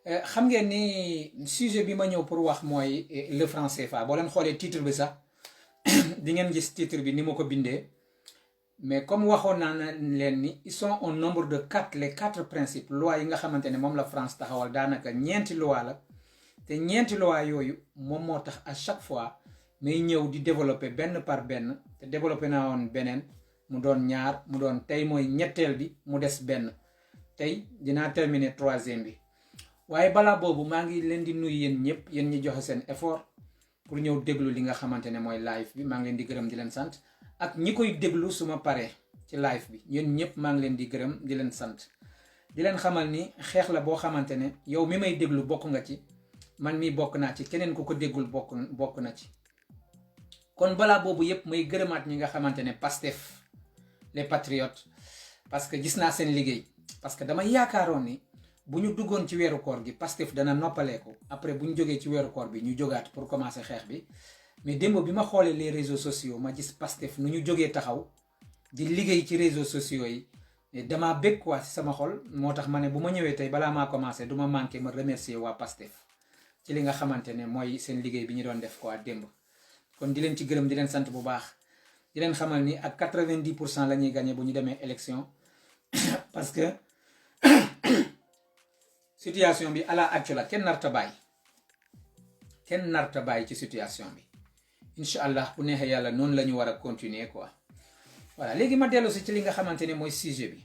xam ngeen ni sujet bi ma ñëw pour wax mooy le franc CFA boo leen xoolee titre bi sax di ngeen gis titre bi ni ma ko bindee mais comme waxoon naa leen ni ils sont au nombre de 4 les 4 principes loi yi nga xamante ne moom la France taxawal daanaka ñeenti loi la te ñeenti loi yooyu moom moo tax à chaque fois may ñëw di développer benn par benn te développer naa woon beneen mu doon ñaar mu doon tey mooy ñetteel bi mu des benn tey dinaa terminer 3e bi waaye balaa boobu maa ngi leen di nuyu yéen ñëpp yéen ñi joxe seen effort pour ñëw déglu li nga xamante ne mooy live bi maa ngi leen di gërëm di leen sant ak ñi koy déglu su ma paree ci live bi yéen ñëpp maa ngi leen di gërëm di leen sant di leen xamal ni xeex la boo xamante ne yow mi may déglu bokk nga ci man mi bokk naa ci keneen ku ko déggul bokk na ci kon balaa boobu yëpp may gërëmaat ñi nga xamante ne Pastef les patriotes parce que gis naa seen liggéey parce que dama yaakaaroon ni bu ñu duggoon ci weeru koor gi Pastef dana noppaleeku après bu ñu jógee ci weeru koor bi ñu jógaat pour commencer xeex bi mais démb bi ma xoolee les réseaux sociaux ma gis Pastef nu ñu jógee taxaw di liggéey ci réseaux sociaux yi dama bég quoi ci sama xol moo tax ma ne bu ma ñëwee tey balaa maa commencer du ma manqué ma remercier waa Pastef ci li nga xamante ne mooy seen liggéey bi ñu doon def quoi démb kon di leen ci gërëm di leen sant bu baax di leen xamal ni ak 90% la ñuy gagné bu ñu demee élection parce que situation bi à la actuelle kenn narta bàyyi ci situation bi incha allah bu neexee yàlla noonu la ñu war a continuer quoi voilà léegi ma dellu si ci li nga xamante ne mooy sujet bi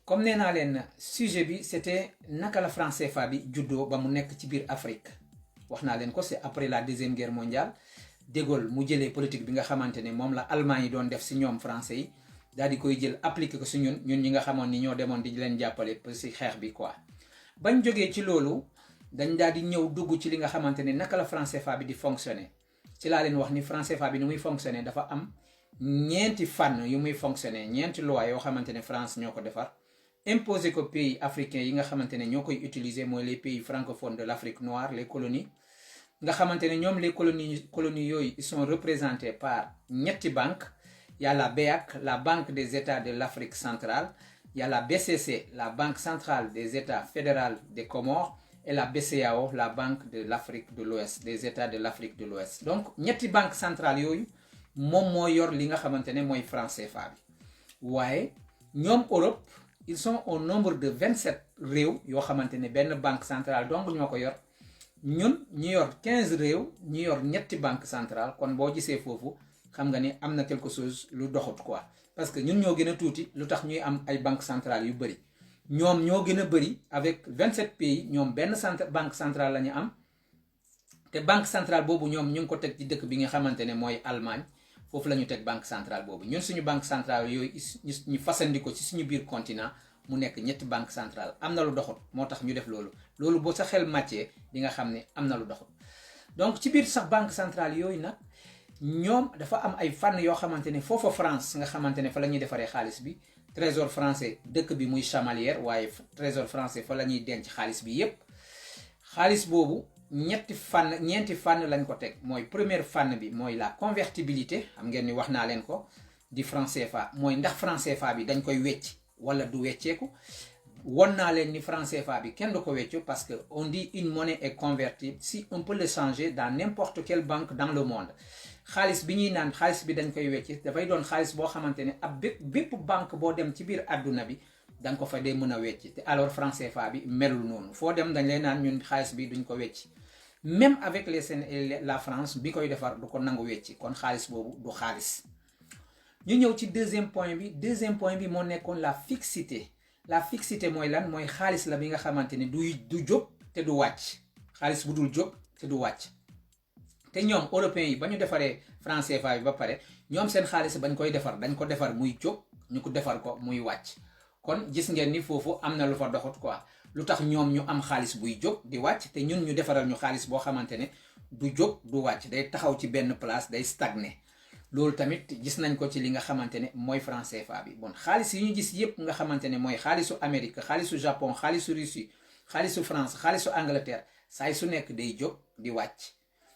comme nee naa leen sujet bi c'était naka la franc CFA bi juddoo ba mu nekk ci biir Afrique wax naa leen ko c'est après la deuxième guerre mondiale de Gaulle mu jëlee politique bi nga xamante ne moom la Allemagne yi doon def si ñoom français yi daal di koy jël appliqué ko si ñun ñi nga xamoon ni ñoo demoon di leen jàppale si xeex bi quoi bañ jógee ci loolu dañ daal di ñëw dugg ci li nga xamante ne naka la franc CFA bi di fonctionner ci laa leen wax ni franc CFA bi ni muy fonctionner dafa am ñeenti fànn yu muy fonctionner ñeenti loi yoo xamante ne France ñoo ko defar imposé ko pays africains yi nga xamante ne ñoo koy utiliser mooy les pays francophones de l'Afrique noire les colonies nga xamante ne ñoom les colonies yooyu ils sont représentés par ñetti banques y a la BEAC la Banque des États de l'Afrique centrale y a la BCC la Banque centrale des États fédérales des Comores et la BCEAO la Banque de l'Afrique de l'Ouest des États de l'Afrique de l'Ouest donc ñetti banque centrale yooyu moom moo yor li nga xamante ne mooy franc CFA bi waaye ñoom Europe ils sont au nombre de 27 réew yoo xamante ne benn banque centrale donc ñoo ko yor ñun ñu yor 15 réew ñu yor ñetti banque centrale kon boo gisee foofu xam nga ni am na quelque chose lu doxut quoi parce que ñun ñoo gën a tuuti lu tax ñuy am ay banque centrale yu bëri ñoom ñoo gën a bëri avec 27 pays ñoom benn banque centrale la ñu am te banque centrale boobu ñoom ñu ngi ko teg ci dëkk bi nga xamante ne mooy Allemagne foofu la ñu teg banque centrale boobu ñun suñu banque centrale yooyu ñu fasandi ko ci suñu biir continent mu nekk ñetti banque centrale am na lu doxut moo tax ñu def loolu boo sa xel màccee di nga xam ne am na lu doxut donc ci biir sax banque centrale yooyu nag ñoom dafa am ay fànn yoo xamante ne foofa France nga xamante ne fa la ñuy defaree xaalis bi trésor français dëkk bi muy chamalière waaye trésor français fa la ñuy denc xaalis bi yépp xaalis boobu ñeenti fànn lañ ko teg mooy première fànn bi mooy la convertibilité xam ngeen ni wax naa leen ko di franc CFA mooy ndax franc CFA bi dañ koy wecc wala du wecceeku won naa leen ni franc CFA bi kenn du ko weccu parce que on dit une monnaie est convertible si on peut le changer dans n'importe quelle banque dans le monde xaalis bi ñuy naan xaalis bi dañ koy wecc dafay doon xaalis boo xamante ne ab bépp banque boo dem ci biir àdduna bi danga ko fa dee mën a wecc te alors franc CFA bi melul noonu foo dem dañ lay naan ñun xaalis bi duñ ko wecc même avec la France bi koy defar du ko nangu wecc kon xaalis boobu du xaalis ñu ñëw ci deuxième point bi moo nekkoon la fixité mooy lan mooy xaalis la bi nga xamante ne du jóg te du wàcc xaalis bu dul jóg te du wàcc te ñoom européens yi ba ñu defaree franc CFA bi ba pare ñoom seen xaalis bañ koy defar dañ ko defar muy jóg ñu ko defar ko muy wàcc kon gis ngeen ni foofu am na lu fa doxut quoi lu tax ñoom ñu am xaalis buy jóg di wàcc te ñun ñu defaral ñu xaalis boo xamante ne du jóg du wàcc day taxaw ci benn place day stagné loolu tamit gis nañ ko ci li nga xamante ne mooy franc CFA bi bon xaalis yi ñu gis yépp nga xamante ne mooy xaalisu Amérique xaalisu Japon xaalisu Russie xaalisu France xaalisu Angleterre saay su nekk day jóg di wàcc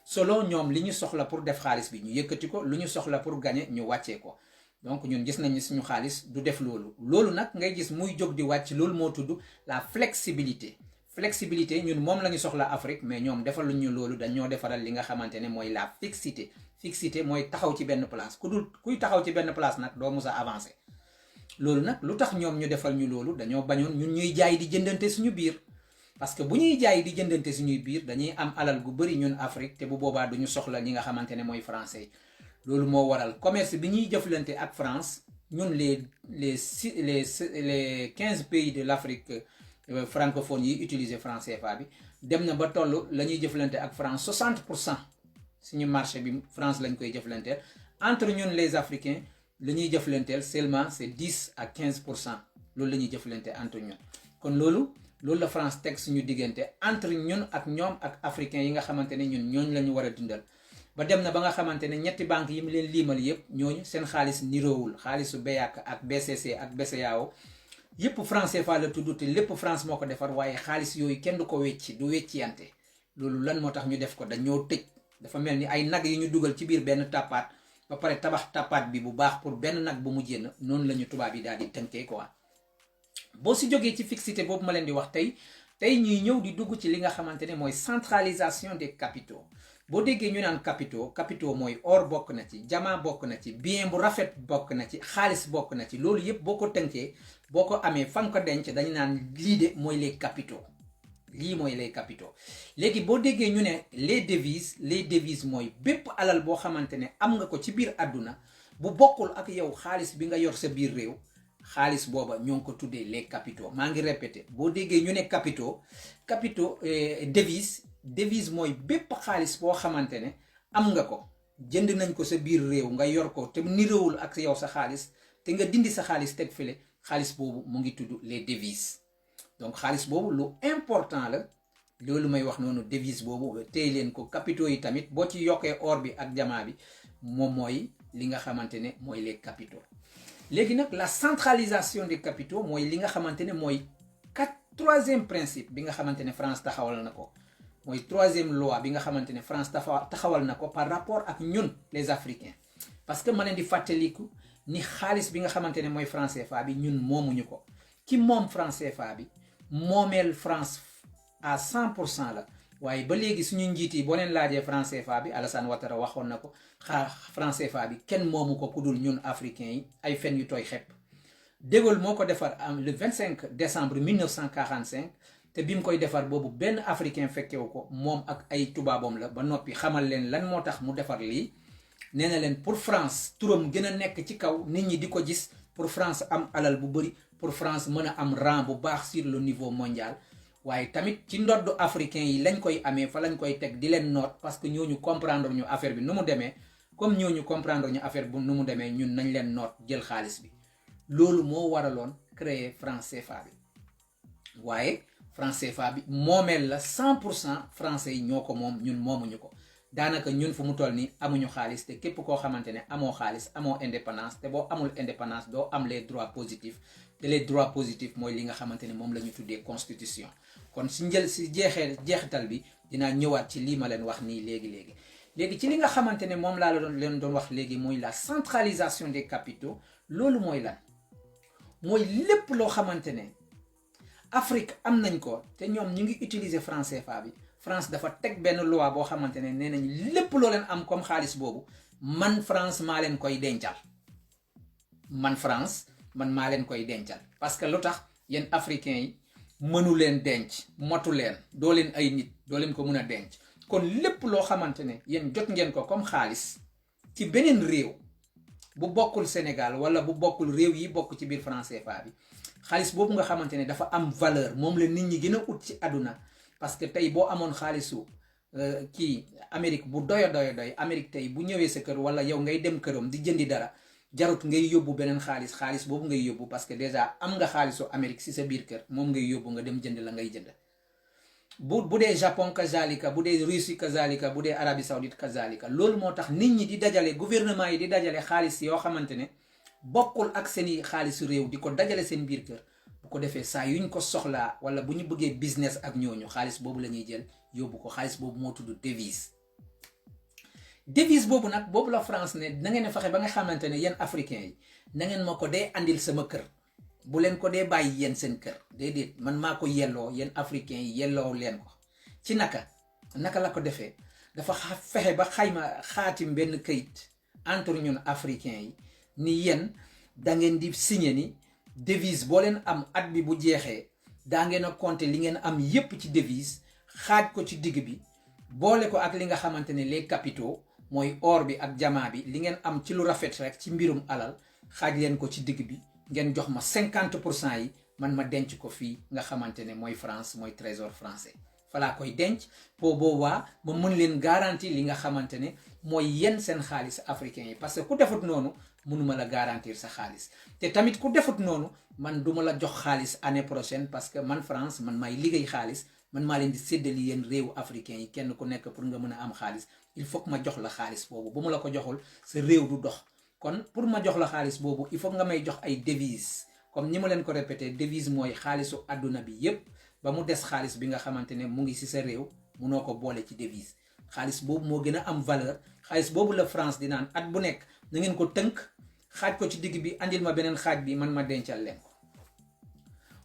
selon ñoom li ñu soxla pour def xaalis bi ñu yëkkati ko lu ñu soxla pour gagner ñu wàccee ko donc ñun gis nañ ni suñu xaalis du def loolu nag ngay gis muy jóg di wàcc loolu moo tudd la flexibilité flexibilité ñun moom la ñu soxla Afrique mais ñoom defaluñ ñu loolu dañoo defaral li nga xamante ne mooy la fixité fixité mooy taxaw ci benn place kuy taxaw ci benn place nag doo mus a avancer loolu nag lu tax ñoom ñu defal ñu loolu dañoo bañoon ñun ñuy jaay di jëndante suñu biir parce que bu ñuy jaay di jëndante suñuy biir dañuy am alal gu bëri ñun Afrique te bu boobaa duñu soxla ñi nga xamante ne mooy français yi loolu moo waral commerce bi ñuy jëflante ak France ñun les 15 pays de l'Afrique francophone yi utiliser franc CFA bi dem na ba toll la ñuy jëflante ak France 60% suñu marché bi France lañ koy jëflanteel entre ñun les Africains la ñuy jëflanteel seulement c'est 10 à 15% loolu la ñuy jëflante entre ñun kon loolu la France teg suñu diggante entre ñun ak ñoom ak africains yi nga xamante ne ñun ñooñu la ñu war a dundal ba dem na ba nga xamante ne ñetti banques yi mu leen liimal yëpp ñooñu seen xaalis niroowul xaalisu BEAC ak BCC ak BCEAO yëpp franc CFA la tudd te lépp France moo ko defar waaye xaalis yooyu kenn du ko wecci du wecciyante loolu lan moo tax ñu def ko dañoo tëj dafa mel ni ay nag yi ñu dugal ci biir benn tàppaat ba pare tabax tàppaat bi bu baax pour benn nag bu mu génn noonu la ñu tubaab yi daal di tënkee quoi. boo si jógee ci fixité boobu ma leen di wax tey ñuy ñëw di dugg ci li nga xamante ne mooy centralisation des capitaux boo déggee ñu naan capitaux mooy or bokk na ci diamant bokk na ci bien bu rafet bokk na ci xaalis bokk na ci loolu yëpp boo ko tënkee boo ko amee fan ko denc dañu naan lii de mooy les capitaux lii mooy les capitaux léegi boo déggee ñu ne les devises mooy bépp alal boo xamante ne am nga ko ci biir àdduna bu bokkul ak yow xaalis bi nga yor sa biir réew xaalis booba ñoo ngi ko tuddee les capitaux maa ngi répété boo déggee ñu ne capitaux devise mooy bépp xaalis boo xamante ne am nga ko jënd nañ ko sa biir réew nga yor ko te niroowul ak yow sa xaalis te nga dindi sa xaalis teg fële xaalis boobu mu ngi tudd les devises donc xaalis boobu lu important la loolu may wax noonu devise boobu téy leen ko capitaux yi tamit boo ci yokkee or bi ak diamant bi moom mooy li nga xamante ne mooy les capitaux léegi nag la centralisation des capitaux mooy li nga xamante ne mooy troisième principe bi nga xamante ne France taxawal na ko mooy troisième loi bi nga xamante ne France taxawal na ko par rapport ak ñun les Africains parce que ma leen di fàttaliku ni xaalis bi nga xamante ne mooy franc CFA bi ñun moomuñu ko ki moom franc CFA bi moomeel France à 100% la waaye ba léegi suñu njiit yi boo leen laajee franc CFA bi Alassane Ouattara waxoon na ko franc CFA bi kenn moomu ko ku dul ñun africains yi ay fen yu tooy xepp De Gaulle moo ko defar le 25 décembre 1945 te bi mu koy defar boobu benn africain fekkewu ko moom ak ay tubaabam la ba noppi xamal leen lan moo tax mu defar lii nee na leen pour France turam gën a nekk ci kaw nit ñi di ko gis pour France am alal bu bëri pour France mën a am rang bu baax sur le niveau mondial waaye tamit ci ndoddu africain yi lañ koy amee fa lañ koy teg di leen noot parce que ñooñu comprendre ñu affaire bi nu mu demee comme ñooñu comprendre ñu affaire bu nu mu demee ñun nañ leen noot jël xaalis bi loolu moo waraloon créer franc CFA bi waaye franc CFA bi moomeel la 100% français yi ñoo ko moom ñun moomuñu ko daanaka ñun fu mu toll nii amuñu xaalis te képp koo xamante ne amoo xaalis amoo indépendance te boo amul indépendance doo am les droits positifs te les droits positifs mooy li nga xamante ne moom la ñu tuddee constitution kon si jeexital bi dinaa ñëwaat ci lii ma leen wax nii léegi ci li nga xamante ne moom laa leen doon wax léegi mooy la centralisation des capitaux loolu mooy lan mooy lépp loo xamante ne Afrique am nañ ko te ñoom ñu ngi utiliser franc CFA bi France dafa teg benn loi boo xamante ne nee nañ lépp loo leen am comme xaalis boobu man France maa leen koy dencal man maa leen koy dencal parce que lu tax yéen africains yi mënu leen denc motu leen doo leen ay nit doo leen ko mën a denc kon lépp loo xamante ne yéen jot ngeen ko comme xaalis ci beneen réew bu bokkul Sénégal wala bu bokkul réew yi bokk ci biir franc CFA bi xaalis boobu nga xamante ne dafa am valeur moom la nit ñi gën a ut ci àdduna parce que tey boo amoon xaalisu kii Amérique bu doy Amérique tey bu ñëwee sa kër wala yow ngay dem këram di jëndi dara jarut ngay yóbbu beneen xaalis boobu ngay yóbbu parce que déjà am nga xaalisu Amérique si sa biir kër moom ngay yóbbu nga dem jënd la ngay jënd bu dee Japon kazalika bu dee Russie kazalika bu dee Arabie Saoudite kazalika loolu moo tax nit ñi di dajale gouvernement yi di dajale xaalis yoo xamante ne bokkul ak seeni xaalisu réew di ko dajale seen biir kër bu ko defee saa yuñ ko soxlaa wala bu ñu bëggee business ak ñooñu xaalis boobu la ñuy jël yóbbu ko xaalis boobu moo tudd devise boobu nag boobu la France ne na ngeen fexe ba nga xamante ne yéen africains yi na ngeen ma ko dee andil sama kër bu leen ko dee bàyyi yéen seen kër déedéet man maa ko yelloo yéen africains yi yelloo leen ko ci naka la ko defee dafa fexe ba xayma xaatim benn këyit entre ñun africains yi ni yéen da ngeen di signé ni devise boo leen am at bi bu jeexee daa ngeen a compter li ngeen am yépp ci devise xaaj ko ci digg bi boole ko ak li nga xamante ne les capitaux mooy or bi ak jamaa bi li ngeen am ci lu rafet rek ci mbirum alal xaaj leen ko ci digg bi ngeen jox ma 50% yi man ma denc ko fii nga xamante ne mooy France mooy trésor français falaa koy denc pour boobaa ma mën leen garantir li nga xamante ne mooy yéen seen xaalis africain yi parce que ku defut noonu mënuma la garantir sa xaalis te tamit ku defut noonu man duma la jox xaalis année prochaine parce que man France man maay liggéey xaalis man maa leen di séddali yéen réewu africain yi kenn ku nekk pour nga mën a am xaalis il faut que ma jox la xaalis boobu bu ma la ko joxul sa réew du dox kon pour ma jox la xaalis boobu il faut nga may jox ay devise comme ni ma leen ko répété devise mooy xaalisu àdduna bi yépp ba mu des xaalis bi nga xamante ne mu ngi ci sa réew munoo ko boole ci devise xaalis boobu moo gën a am valeur xaalis boobu la France di naan at bu nekk na ngeen ko tënk xaaj ko ci digg bi andil ma beneen xaaj bi man ma dencal leen ko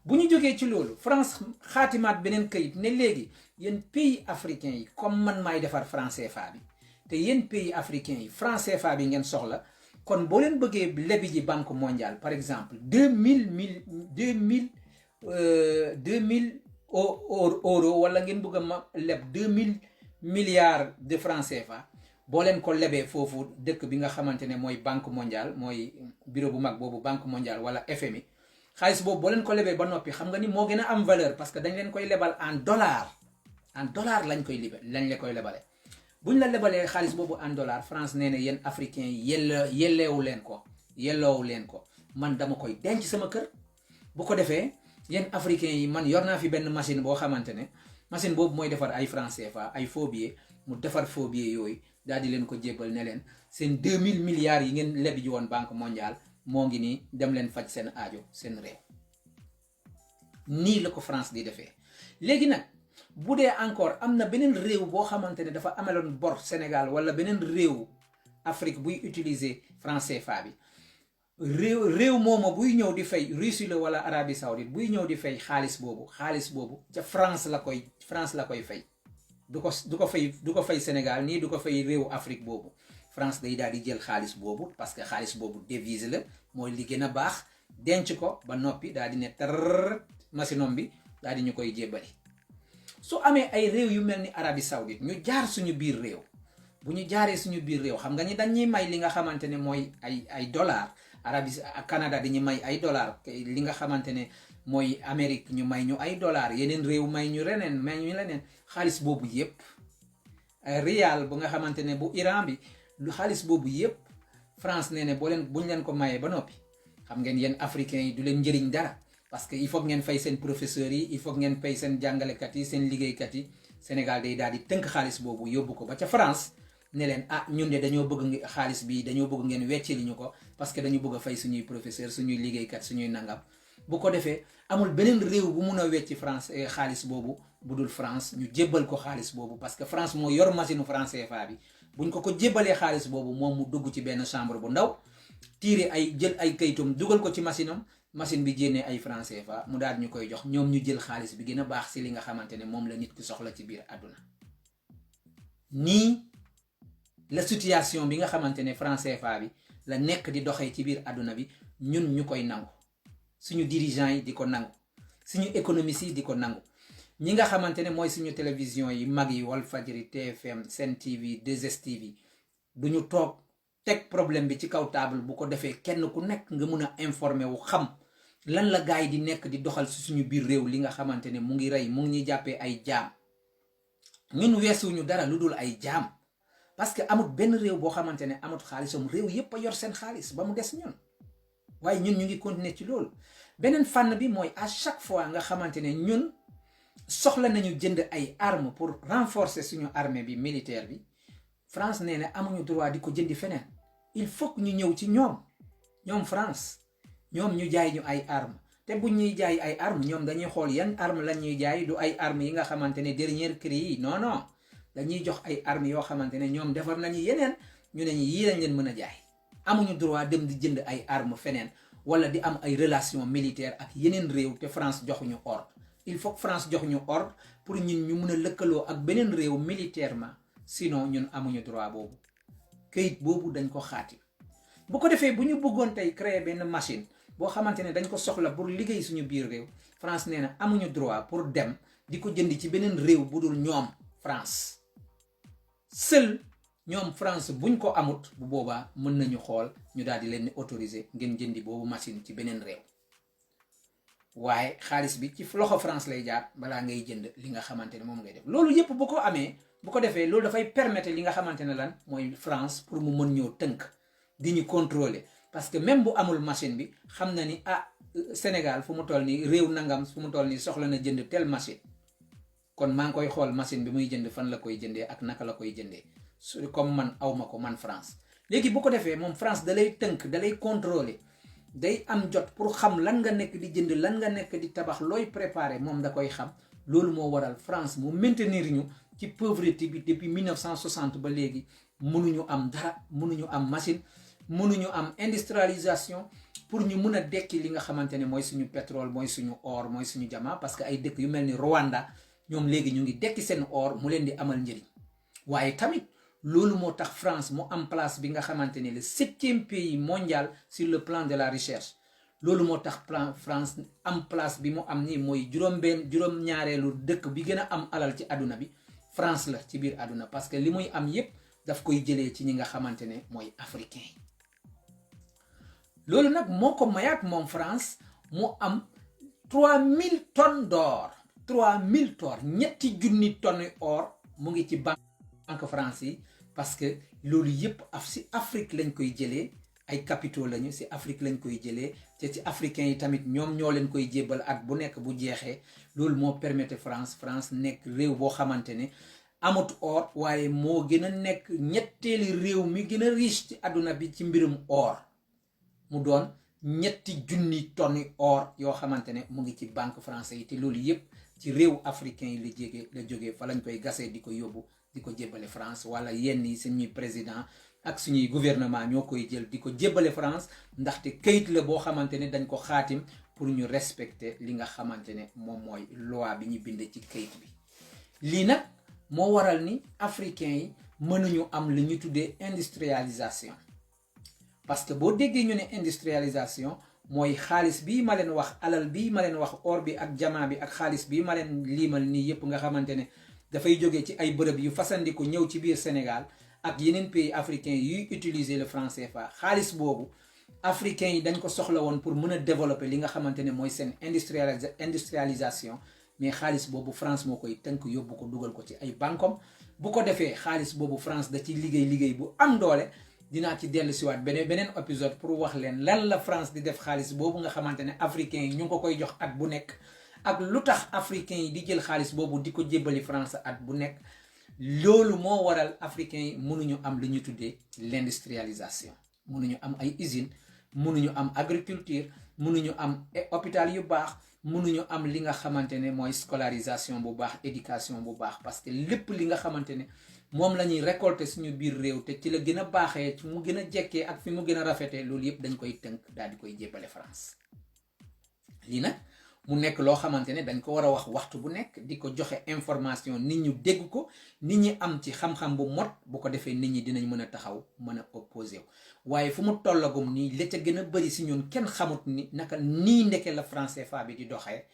bu ñu jógee ci loolu France xaatimaat beneen këyit ne léegi yéen pays africains yi comme man maay defar franc CFA bi te yéen pays africains yi franc CFA bi ngeen soxla kon boo leen bëggee lebi ji banque mondiale par exemple 2000 euros wala ngeen bëgg a ma leb 2000 milliards de franc CFA boo leen ko lebee foofu dëkk bi nga xamante ne mooy banque mondiale mooy bureau bu mag boobu banque mondiale wala FMI xaalis boobu boo leen ko lebee ba noppi xam nga ni moo gën a am valeur parce que dañ leen koy lebal en dollar lañ la koy lebale buñ la lebalee xaalis boobu en dollar France nee na yéen africains yi yelloowu leen ko man dama koy denc sama kër bu ko defee yéen africains yi man yor naa fi benn machine boo xamante ne machine boobu mooy defar ay franc CFA ay faux billets mu defar faux billets yooyu daal di leen ko jébbal ne leen seen 2000 milliards yi ngeen lebi ji woon banque mondiale moo ngi nii dem leen faj seen aajo seen réew nii la ko France di defee léegi nag bu dee encore am na beneen réew boo xamante ne dafa ameloon bor Sénégal wala beneen réew Afrique buy utiliser franc CFA bi réew mooma buy ñëw di fay Russie la wala Arabie Saoudite buy ñëw di fay xaalis boobu ca France la koy fay du ko fay Sénégal nii du ko fay réewu Afrique boobu France day daal di jël xaalis boobu parce que xaalis boobu devise la mooy li gën a baax denc ko ba noppi daal di ne tar masinom bi daal di ñu koy jébbali su amee ay réew yu mel ni Arabie Saoudite ñu jaar suñu biir réew bu ñu jaaree suñu biir réew xam nga ni dañuy may li nga xamante ne mooy ay dollars Arabie ak Canada dañuy may ay dollars li nga xamante ne mooy Amérique ñu may ñu ay dollars yeneen réew may ñu leneen xaalis boobu yépp rial bu nga xamante ne bu Iran bi lu xaalis boobu yépp France nee ne buñ leen ko mayee ba noppi xam ngeen yéen africains yi du leen njëriñ dara parce que il faut ngeen fay seen professeurs yi il faut ngeen fay seen jàngalekat yi seen liggéeykat yi Sénégal day daal di tënk xaalis boobu yóbbu ko ba ca France ne leen ñun de dañoo bëgg xaalis bi dañoo bëgg ngeen wecce li ñu ko parce que dañu bëgg a fay suñuy professeur suñuy liggéeykat suñuy nangam bu ko defee amul beneen réew bu mun a wecci France xaalis boobu bu dul France ñu jébbal ko xaalis boobu parce que France moo yor machine franc CFA bi buñ ko jébbalee xaalis boobu moom mu dugg ci benn chambre bu ndaw tiire jël ay kayitum dugal ko ci machine bi génnee ay franc CFA mu daal ñu koy jox ñoom ñu jël xaalis bi gën a baax si li nga xamante ne moom la nit ki soxla ci biir àdduna nii la situation bi nga xamante ne franc CFA bi la nekk di doxee ci biir àdduna bi ñun ñu koy nangu suñu dirigeants yi di ko nangu suñu économistes yi di ko nangu ñi nga xamante ne mooy suñu télévision yi mag yi Walfadjri TFM Sen TV 2STV duñu toog teg problème bi ci kaw table bu ko defee kenn ku nekk nga mun a informer wu xam lan la gaay di nekk di doxal si suñu biir réew li nga xamante ne mu ngi rey mu ngi ñuy jàppee ay jaam ñun weesuñu dara lu dul ay jaam parce que amut benn réew boo xamante ne amut xaalisam réew yépp a yor seen xaalis ba mu des ñun waaye ñun ñu ngi continuer ci loolu beneen fànn bi mooy à chaque fois nga xamante ne ñun soxla nañu jënd ay armes pour renforcer suñu armée bi militaire bi France nee na amuñu droit di ko jëndi feneen il faut que ñu ñëw ci ñoom France ñoom ñu jaay ñu ay armes te buñ ñuy jaay ay armes ñoom dañuy xool yan armes lañ ñuy jaay du ay armes yi nga xamante ne dernier cri yi non dañuy jox ay armes yoo xamante ne ñoom defar nañu yeneen ñu ne ñu yii lañ leen mën a jaay amuñu droit dem di jënd ay armes feneen wala di am ay relation militaire ak yeneen réew te France joxuñu ordre. Il faut que France joxuñu ordre pour ñun ñu mun a lëkkaloo ak beneen réew militairement, sinon ñun amuñu droit boobu. këyit boobu dañ ko xaati bu ko defee bu ñu bëggoon tey créer benn machine boo xamante ne dañ ko soxla pour liggéey suñu biir réew, France nee na amuñu droit pour dem di ko jënd ci beneen réew bu dul ñoom France. Seul ñoom France buñ ko amut, bu boobaa mën nañu xool ñu daal di leen autoriser ngeen jëndi boobu machine ci beneen réew. waaye xaalis bi ci loxo France lay jaar balaa ngay jënd li nga xamante ne moom ngay def. loolu yëpp bu ko amee, bu ko defee loolu dafay permettre li nga xamante ne lan mooy France pour mu mën ñoo tënk di ñu contrôler, parce que même bu amul machine bi xam na ni Sénégal fu mu toll nii réew nangam fu mu toll nii soxla na jënd tel machine, kon maa ngi koy xool machine bi muy jënd fan la koy jëndee ak naka la koy jëndee comme man awma ko man France. léegi bu ko defee moom France da lay tënk, da lay contrôler, day am jot pour xam lan nga nekk di jënd, lan nga nekk di tabax, looy préparer moom da koy xam. loolu moo waral France mu maintenir ñu ci pauvreté bi depuis 1960 ba léegi. mënuñu am dara, mënuñu am machine, mënuñu am industrialisation pour ñu mun a dekki li nga xamante ne mooy suñu pétrole, mooy suñu or, mooy suñu diamant. parce que ay dëkk yu mel ni Rwanda ñoom léegi ñu ngi dekki seen or mu leen di amal njëriñ. waaye tamit loolu moo tax France mu am place bi nga xamante ne le 7e pays mondial sur le plan de la recherche. loolu moo tax France am place bi mu am nii mooy juróom-ñaareelu dëkk bi gën a am alal ci àdduna bi. France la ci biir àdduna, parce que li muy am yépp daf koy jëlee ci ñi nga xamante ne mooy africain yi. loolu nag moo ko mayaat moom France mu am 3000 tonnes d'or. 3000 tonnes, ñetti junni tonnes or mu ngi ci banque France yi, parce que loolu yépp si Afrique lañ koy jëlee. ay capitaux lañu si Afrique lañ koy jëlee te ci africains yi tamit ñoom ñoo leen koy jébbal at bu nekk bu jeexee. loolu moo permettre France nekk réew boo xamante ne amut or, waaye moo gën a nekk ñetteeli réew mi gën a riche ci àdduna bi ci mbirum or. mu doon ñetti junni tonnes or yoo xamante ne mu ngi ci banque français yi, te loolu yépp ci réew africain yi la jógee fa lañ koy gasee di ko yóbbu di ko jébbale France, wala yenn yi suñuy président ak suñuy gouvernement ñoo koy jël di ko jébbale France, ndaxte këyit la boo xamante ne dañ ko xaatim pour ñu respecter li nga xamante ne moom mooy loi bi ñu bind ci këyit bi. lii nag moo waral ni africains yi mënuñu am li ñu tuddee industrialisation, parce que boo déggee ñu ne industrialisation mooy xaalis bii ma leen wax, alal bii ma leen wax, or bi ak diamant bi ak xaalis bii ma leen liimal nii yépp nga xamante ne dafay jógee ci ay bërëb yu fasandiku ñëw ci biir Sénégal ak yeneen pays africains yuy utiliser le franc CFA. xaalis boobu africains yi dañ ko soxla woon pour mën a développer li nga xamante ne mooy seen industrialisation, mais xaalis boobu France moo koy tënk yóbbu ko dugal ko ci ay bankom. bu ko defee xaalis boobu France da ci liggéey bu am doole. dinaa ci dellu siwaat beneen épisode pour wax leen lan la France di def xaalis boobu nga xamante ne africains yi ñu ngi ko koy jox at bu nekk, ak lu tax africains yi di jël xaalis boobu di ko jébbali France at bu nekk. loolu moo waral africains yi mënuñu am li ñu tuddee l'industrialisation, mënuñu am ay usines, mënuñu am agriculture, mënuñu am hôpital yu baax, mënuñu am li nga xamante ne mooy scolarisation bu baax, éducation bu baax, parce que lépp li nga xamante ne moom la ñuy récolter suñu biir réew te ci la gën a baaxee, ci mu gën a jekkee ak fi mu gën a rafetee, loolu yëpp dañ koy tënk daal di koy jébbale France. lii nag mu nekk loo xamante ne dañ ko war a wax waxtu bu nekk, di ko joxe information nit ñu dégg ko, nit ñi am ci xam-xam bu mot, bu ko defee nit ñi dinañ mën a taxaw mën a opposé wu. waaye fu mu tollagum nii la ca gën a bëri si ñun kenn xamut ni naka nii ndeke la franc CFA bi di doxee,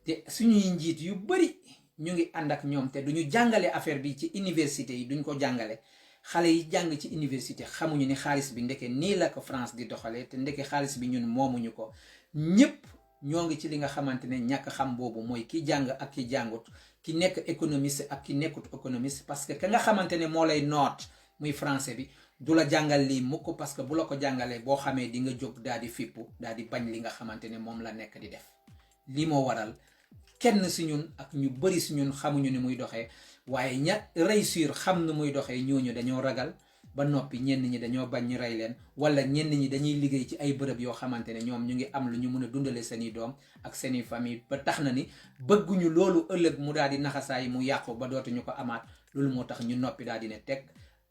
te suñuy njiit yu bëri ñu ngi ànd ak ñoom te duñu jàngale affaire bi ci université yi, duñ ko jàngale. xale yi jàng ci université xamuñu ni xaalis bi ndeke nii la ko France di doxalee, te ndeke xaalis bi ñun moomuñu ko. ñëpp ñoo ngi ci li nga xamante ne ñàkk xam boobu mooy ki jàng ak ki jàngut, ki nekk économiste ak ki nekkut économiste, parce que ka nga xamante ne moo lay noot muy français bi du la jàngal lii mukk, parce que bu la ko jàngalee boo xamee di nga jóg daal di fippu daal di bañ li nga xamante ne moom la nekk di def. lii moo waral kenn si ñun ak ñu bëri si ñun xamuñu ni muy doxee, waaye ña réussir xam ni muy doxee ñooñu dañoo ragal ba noppi, ñenn ñi dañoo bañ ñu rey leen, wala ñenn ñi dañuy liggéey ci ay bërëb yoo xamante ne ñoom ñu ngi am lu ñu mën a dundale seeni doom ak seeni famille, ba tax na ni bëgguñu loolu ëllëg mu daal di naxasaay mu yàqu ba dootuñu ko amaat. loolu moo tax ñu noppi daal di ne teg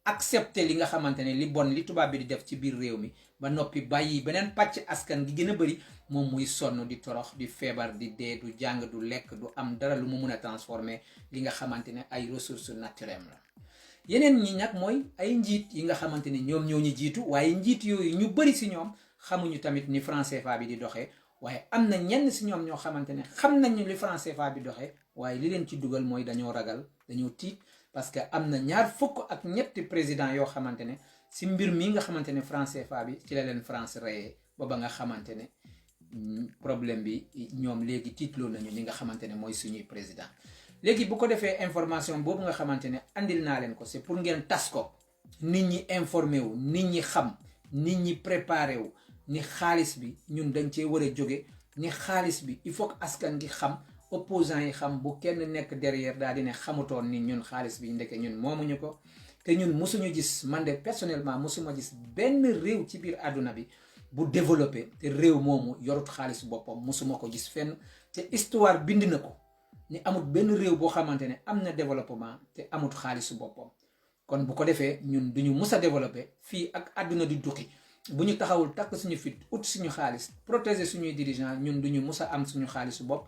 accepter li nga xamante ne li bon li tubaab bi di def ci biir réew mi ba noppi bàyyi beneen pàcc askan gi gën a bëri moom muy sonn di torox di feebar di dee du jàng du lekk du am dara lu mu mun a transformer li nga xamante ne ay ressources naturelles la. yeneen ñi nag mooy ay njiit yi nga xamante ne ñoom ñoo ñu jiitu waaye njiit yooyu ñu bëri si ñoom xamuñu tamit ni franc CFA bi di doxee waaye am na ñenn si ñoom ñoo xamante ne xam nañu li franc CFA bi doxee waaye li leen ci dugal mooy dañoo ragal dañoo tiit parce que am na ñaar fukk ak ñetti président yoo xamante ne si mbir mi nga xamante ne franc CFA bi ci la leen France reyee ba nga xamante ne problème bi ñoom léegi tiitloo nañu li nga xamante ne mooy suñuy président. léegi bu ko defee information boobu nga xamante ne andil naa leen ko c'est pour ngeen tas ko nit ñi informé wu nit ñi xam nit ñi préparé wu ni xaalis bi ñun dañ cee war a jóge ni xaalis bi il faut que askan gi xam opposants yi xam bu kenn nekk derrière daal di ne xamutoon ni ñun xaalis bi ndeke ñun moomuñu ko te ñun mosuñu gis man de personnellement mosuma gis benn réew ci biir àdduna bi bu développé te réew moomu yorut xaalis boppam mosuma ko gis fenn te histoire bind na ko ni amut benn réew boo xamante ne am na développement te amut xaalisu boppam kon bu ko defee ñun duñu mus a développé fii ak àdduna di tukki bu ñu taxawul takk suñu fit ut suñu xaalis protéger suñuy dirigeant ñun duñu mus a am suñu xaalisu bopp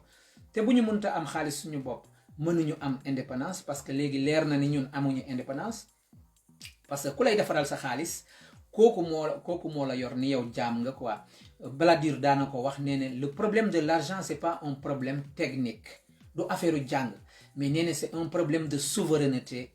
te bu ñu mënta am xaalis suñu bopp mënuñu am indépendance parce que léegi leer na ni ñun amuñu indépendance parce que ku lay defaral sa xaalis kooku moo la yor ni yow jaam nga quoi. Balladur daana ko wax nee ne le problème de l'argent c'est pas un problème technique du affaire jàng mais nee ne c'est un problème de souveraineté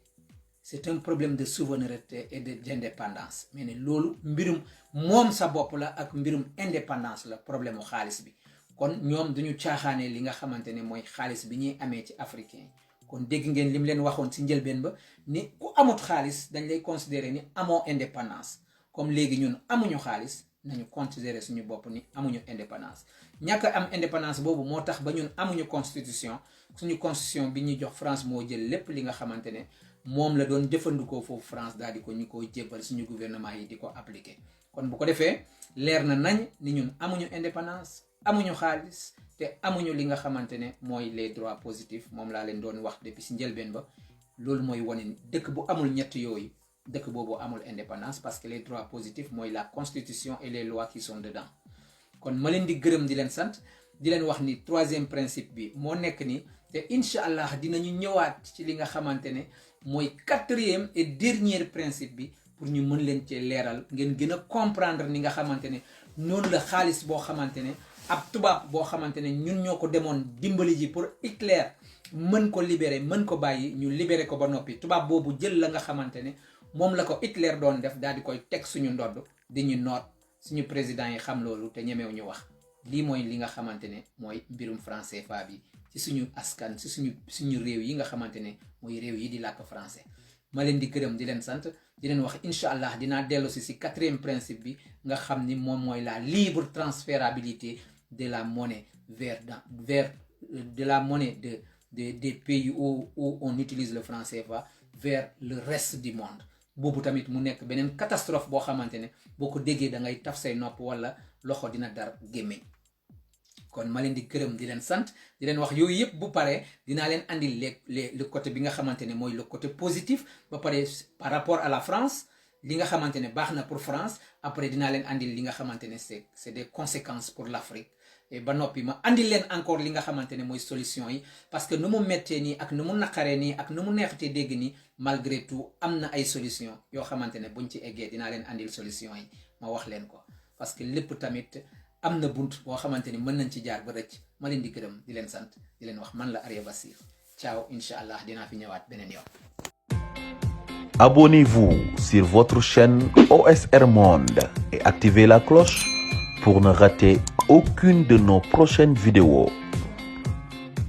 c'est un problème de souveraineté et d'indépendance mais ne loolu mbirum moom sa bopp la ak mbirum indépendance la problème mu xaalis bi kon ñoom duñu caaxaanee li nga xamante ne mooy xaalis bi ñuy amee ci africain yi kon dégg ngeen lim leen waxoon ci njëlbeen ba ni ku amut xaalis dañ lay considérer ni amoo indépendance comme léegi ñun amuñu xaalis nañu considérer suñu bopp ni amuñu indépendance ñàkk am indépendance boobu moo tax ba ñun amuñu constitution suñu constitution bi ñuy jox France moo jël lépp li nga xamante ne moom la doon jëfandikoo foofu France daal di ko ñu ko jébbal suñu gouvernement yi di ko appliquer kon bu ko defee leer na nañ ni ñun amuñu indépendance amuñu xaalis te amuñu li nga xamante ne mooy les droits positifs moom laa leen doon wax depuis si njëlbeen ba loolu mooy wane ni dëkk bu amul ñett yooyu dëkk boobu amul indépendance parce que les droits positifs mooy la constitution et les lois qui sont dedans kon ma leen di gërëm di leen sant di leen wax ni troisième principe bi moo nekk ni te incha allah dinañu ñëwaat ci li nga xamante ne mooy quatrième et dernier principe bi pour ñu mën leen cee leeral ngeen gën a comprendre ni nga xamante ne noonu la xaalis boo xamante ne ab tubaab boo xamante ne ñun ñoo ko demoon dimbali ji pour Hitler mën ko libérer mën ko bàyyi ñu libérer ko ba noppi tubaab boobu jël la nga xamante ne moom la ko Hitler doon def daal di koy teg suñu ndodd di ñu noot suñu président yi xam loolu te ñemew ñu wax lii mooy li nga xamante ne mooy mbirum franc CFA bi ci suñu askan ci suñu réew yi nga xamante ne mooy réew yi di làkk français ma leen di gërëm di leen sant di leen wax incha allah dinaa dellu si quatrième principe bi nga xam ni moom mooy la libre transférabilité de la monnaie vers de la monnaie des pays où on utilise le franc CFA vers le reste du monde boobu tamit mu nekk beneen catastrophe boo xamante ne boo ko déggee da ngay taf say nopp wala loxo dina dar gémmiñ kon ma leen di gërëm di leen sant di leen wax yooyu yëpp bu paree dinaa leen andil le côté bi nga xamante ne mooy le côté positif ba pare par rapport à la France li nga xamante ne baax na pour France après dinaa leen andil li nga xamante ne c'est des conséquences pour l'Afrique et ba noppi ma andil leen encore li nga xamante ne mooy solution yi parce que nu mu méttee nii ak nu mu naqaree nii ak nu mu neexatee dégg nii malgré tout am na ay solution yoo xamante ne buñ ci eggee dinaa leen andil solution yi ma wax leen ko parce que lépp tamit am na bunt boo xamante ni mën nañ ci jaar ba rëcc ma leen di gërëm di leen sant di leen wax man la Arya Bassir ciao incha allah dinaa fi ñëwaat beneen yoon. Abonnez-vous sur votre chaîne OSR Monde et activez la cloche pour ne rater aucune de nos prochaines vidéos.